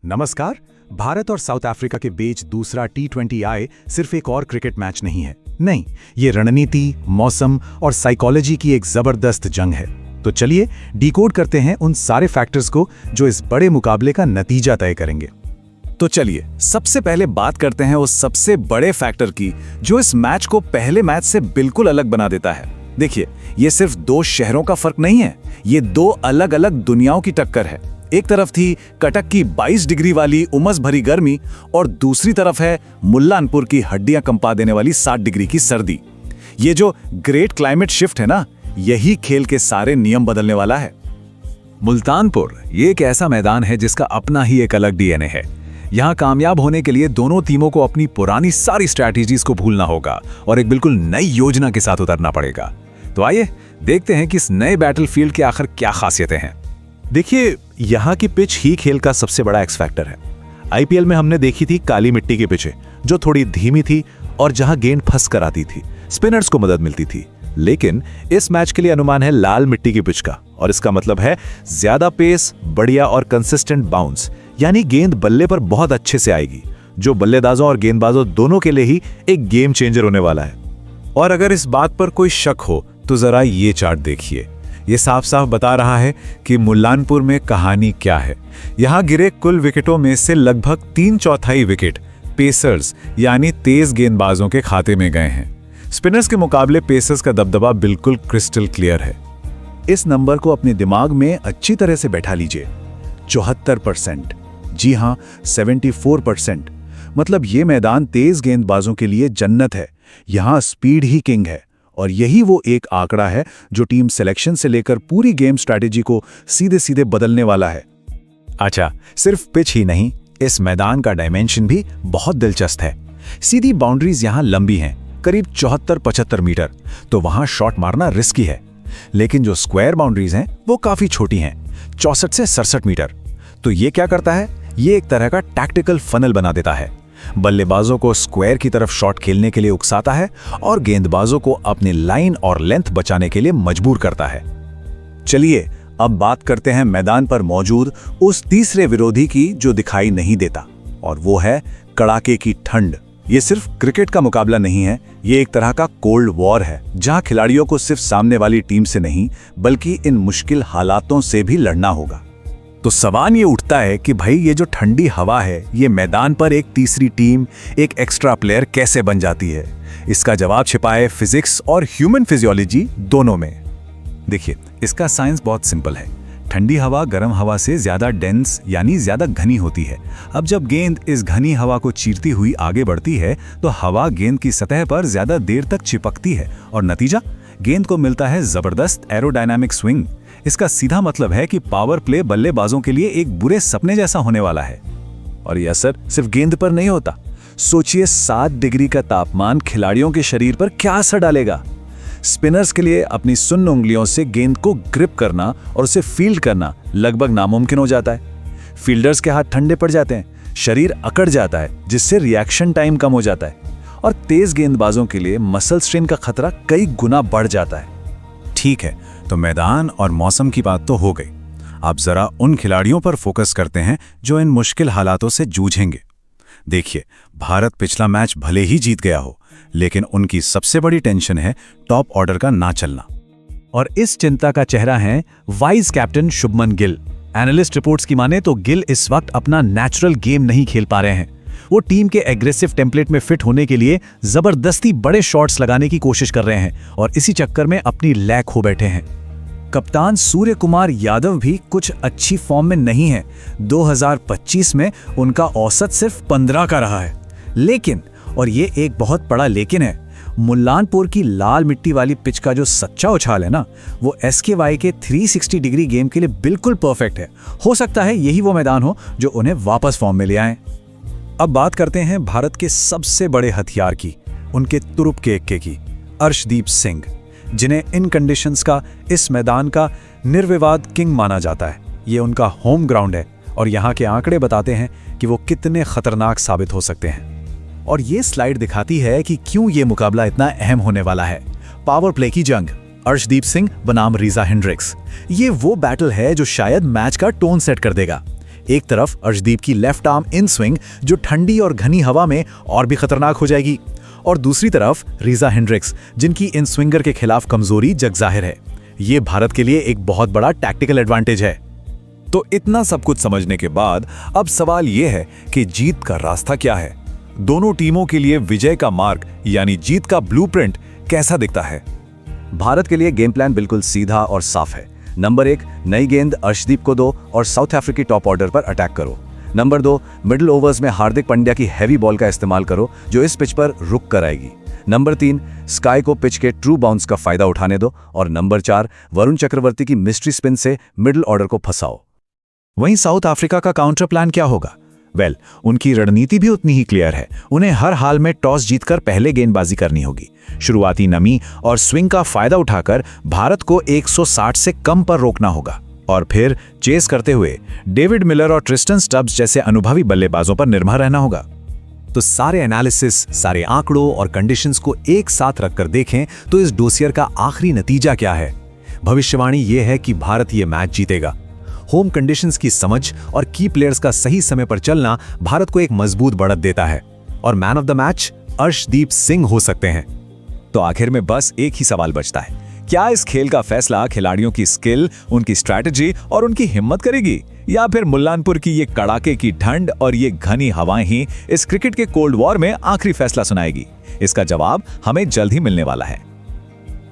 नमस्कार। भारत और south Africa के बीच दूसरा T20I सिर्फ एक और क्रिकेट मैच नहीं है। नहीं, ये रणनीति, मौसम और साइकोलॉजी की एक जबरदस्त जंग है। तो चलिए डिकोड करते हैं उन सारे फैक्टर्स को जो इस बड़े मुकाबले का नतीजा तय करेंगे। तो चलिए सबसे पहले बात करते हैं उस सबसे बड़े फैक्टर की जो इस मैच को पहले मैच से बिल्कुल अलग बना देता है। देखिए, ये सिर्फ दो शहरों का फर्क नहीं है, ये दो अलग अलग दुनियाओं की टक्कर है। एक तरफ थी कटक की 22 डिग्री वाली उमस भरी गर्मी और दूसरी तरफ है मुल्लानपुर की हड्डियां कंपा देने वाली 60 डिग्री की सर्दी। ये जो ग्रेट क्लाइमेट शिफ्ट है ना, यही खेल के सारे नियम बदलने वाला है। मुल्तानपुर ये एक ऐसा मैदान है जिसका अपना ही एक अलग डीएनए है। यहाँ कामयाब होने के लिए दोनों टीमों को अपनी पुरानी सारी स्ट्रैटेजीज को भूलना होगा और एक बिल्कुल नई योजना के साथ उतरना पड़ेगा। तो आइए देखते हैं कि इस नए बैटलफील्ड के आखिर क्या खासियतें हैं। देखिए, यहाँ की पिच ही खेल का सबसे बड़ा एक्स फैक्टर है। आईपीएल में हमने देखी थी काली मिट्टी की पिचें जो थोड़ी धीमी थी और जहां गेंद फंस कर आती थी, स्पिनर्स को मदद मिलती थी। लेकिन इस मैच के लिए अनुमान है लाल मिट्टी की पिच का, और इसका मतलब है ज्यादा पेस, बढ़िया और कंसिस्टेंट बाउंस, यानी गेंद बल्ले पर बहुत अच्छे से आएगी, जो बल्लेबाजों और गेंदबाजों दोनों के लिए ही एक गेम चेंजर होने वाला है। और अगर इस बात पर कोई शक हो तो जरा ये चार्ट देखिए। ये साफ साफ बता रहा है कि मुल्लानपुर में कहानी क्या है। यहाँ गिरे कुल विकेटों में से लगभग 3/4 विकेट पेसर्स यानी तेज गेंदबाजों के खाते में गए हैं। स्पिनर्स के मुकाबले पेसर्स का दबदबा बिल्कुल क्रिस्टल क्लियर है। इस नंबर को अपने दिमाग में अच्छी तरह से बैठा लीजिए। 74%, जी हाँ 74%। मतलब ये मैदान तेज गेंदबाजों के लिए जन्नत है। यहाँ स्पीड ही किंग है, और यही वो एक आंकड़ा है जो टीम सिलेक्शन से लेकर पूरी गेम स्ट्रैटेजी को सीधे सीधे बदलने वाला है। अच्छा, सिर्फ पिच ही नहीं, इस मैदान का डायमेंशन भी बहुत दिलचस्प है। सीधी बाउंड्रीज यहाँ लंबी हैं, करीब 74-75 मीटर, तो वहां शॉट मारना रिस्की है। लेकिन जो स्क्वायर बाउंड्रीज हैं वो काफी छोटी हैं, 64 से 67 मीटर। तो ये क्या करता है, ये एक तरह का टैक्टिकल फनल बना देता है। बल्लेबाजों को स्क्वायर की तरफ शॉट खेलने के लिए उकसाता है और गेंदबाजों को अपनी लाइन और लेंथ बचाने के लिए मजबूर करता है। चलिए अब बात करते हैं मैदान पर मौजूद उस तीसरे विरोधी की जो दिखाई नहीं देता, और वो है कड़ाके की ठंड। ये सिर्फ क्रिकेट का मुकाबला नहीं है, ये एक तरह का कोल्ड वॉर है, जहां खिलाड़ियों को सिर्फ सामने वाली टीम से नहीं बल्कि इन मुश्किल हालातों से भी लड़ना होगा। तो सवाल ये उठता है कि भाई ये जो ठंडी हवा है, ये मैदान पर एक तीसरी टीम, एक एक्स्ट्रा प्लेयर कैसे बन जाती है? इसका जवाब छिपा है फिजिक्स और ह्यूमन फिजियोलॉजी दोनों में। देखिए, इसका साइंस बहुत सिंपल है। ठंडी हवा गर्म हवा से ज्यादा डेंस यानी ज्यादा घनी होती है। अब जब गेंद इस घनी हवा को चीरती हुई आगे बढ़ती है तो हवा गेंद की सतह पर ज्यादा देर तक चिपकती है और नतीजा, गेंद को मिलता है जबरदस्त एरोडायनामिक स्विंग। इसका सीधा मतलब है कि पावर प्ले बल्लेबाजों के लिए एक बुरे सपने जैसा होने वाला है। और यह असर सिर्फ गेंद पर नहीं होता। सोचिए 7 डिग्री का तापमान खिलाड़ियों के शरीर पर क्या असर डालेगा। स्पिनर्स के लिए अपनी सुन्न उंगलियों से गेंद को ग्रिप करना और उसे फील्ड करना लगभग नामुमकिन हो जाता है। फील्डर्स के हाथ ठंडे पड़ जाते हैं, शरीर अकड़ जाता है, जिससे रिएक्शन टाइम कम हो जाता है, और तेज गेंदबाजों के लिए मसल स्ट्रेन का खतरा कई गुना बढ़ जाता है। ठीक है, तो मैदान और मौसम की बात तो हो गई। आप जरा उन खिलाड़ियों पर फोकस करते हैं जो इन मुश्किल हालातों से जूझेंगे। देखिए, भारत पिछला मैच भले ही जीत गया हो, लेकिन उनकी सबसे बड़ी टेंशन है टॉप ऑर्डर का ना चलना। और इस चिंता का चेहरा है vice captain Shubman Gill. Analyst reports की माने तो गिल इस वक्त अपना नेचुरल गेम नहीं खेल पा रहे हैं। वो टीम के एग्रेसिव टेम्पलेट में फिट होने के लिए जबरदस्ती बड़े शॉट्स लगाने की कोशिश कर रहे हैं और इसी चक्कर में अपनी लय खो बैठे हैं। कप्तान सूर्य कुमार यादव भी कुछ अच्छी फॉर्म में नहीं है। 2025 में उनका औसत सिर्फ 15 का रहा है। लेकिन, और ये एक बहुत बड़ा लेकिन है, मुल्लानपुर की लाल मिट्टी वाली पिच का जो सच्चा उछाल है ना, वो SKY के 360 डिग्री गेम के लिए बिल्कुल परफेक्ट है। हो सकता है यही वो मैदान हो जो उन्हें वापस फॉर्म में ले आए। अब बात करते हैं भारत के सबसे बड़े हथियार की, उनके तुरुप के एक्के की, अर्शदीप सिंह, जिन्हें इन कंडीशंस का इस मैदान का निर्विवाद किंग माना जाता है। ये उनका होम ग्राउंड है और यहाँ के आंकड़े बताते हैं कि वो कितने खतरनाक साबित हो सकते हैं। और ये स्लाइड दिखाती है कि क्यों ये मुकाबला इतना अहम होने वाला है। पावर प्ले की जंग, अर्शदीप सिंह बनाम रीजा हेंड्रिक्स, ये वो बैटल है जो शायद मैच का टोन सेट कर देगा। एक तरफ अर्शदीप की लेफ्ट आर्म इन स्विंग जो ठंडी और घनी हवा में और भी खतरनाक हो जाएगी, और दूसरी तरफ रीजा हेंड्रिक्स जिनकी इन स्विंगर के खिलाफ कमजोरी जग जाहिर है। ये भारत के लिए एक बहुत बड़ा टैक्टिकल एडवांटेज है। तो इतना सब कुछ समझने के बाद अब सवाल यह है कि जीत का रास्ता क्या है। दोनों टीमों के लिए विजय का मार्ग यानी जीत का ब्लूप्रिंट कैसा दिखता है? भारत के लिए गेम प्लान बिल्कुल सीधा और साफ है। नंबर 1, नई गेंद अर्शदीप को दो और साउथ अफ्रीकी टॉप ऑर्डर पर अटैक करो। नंबर 2, मिडिल ओवर्स में हार्दिक पांड्या की हैवी बॉल का इस्तेमाल करो जो इस पिच पर रुक कर आएगी। नंबर 3, स्काई को पिच के ट्रू बाउंस का फायदा उठाने दो। और नंबर 4, वरुण चक्रवर्ती की मिस्ट्री स्पिन से मिडिल ऑर्डर को फंसाओ। वहीं साउथ अफ्रीका का काउंटर प्लान क्या होगा? उनकी रणनीति भी उतनी ही क्लियर है। उन्हें हर हाल में टॉस जीतकर पहले गेंदबाजी करनी होगी। शुरुआती नमी और स्विंग का फायदा उठाकर भारत को 160 से कम पर रोकना होगा और फिर चेस करते हुए डेविड मिलर और ट्रिस्टन स्टब्स जैसे अनुभवी बल्लेबाजों पर निर्भर रहना होगा। तो सारे एनालिसिस, सारे आंकड़ों और कंडीशंस को एक साथ रखकर देखें तो इस डोसियर का आखिरी नतीजा क्या है? भविष्यवाणी यह है कि भारत ये मैच जीतेगा। होम कंडीशंस की समझ और की प्लेयर्स का सही समय पर चलना भारत को एक मजबूत बढ़त देता है और man of the match Arshdeep Singh हो सकते हैं। तो आखिर में बस एक ही सवाल बचता है, क्या इस खेल का फैसला खिलाड़ियों की स्किल, उनकी स्ट्रैटेजी और उनकी हिम्मत करेगी, या फिर मुल्लानपुर की ये कड़ाके की ठंड और ये घनी हवाएं ही इस क्रिकेट के कोल्ड वॉर में आखिरी फैसला सुनाएगी? इसका जवाब हमें जल्द ही मिलने वाला है।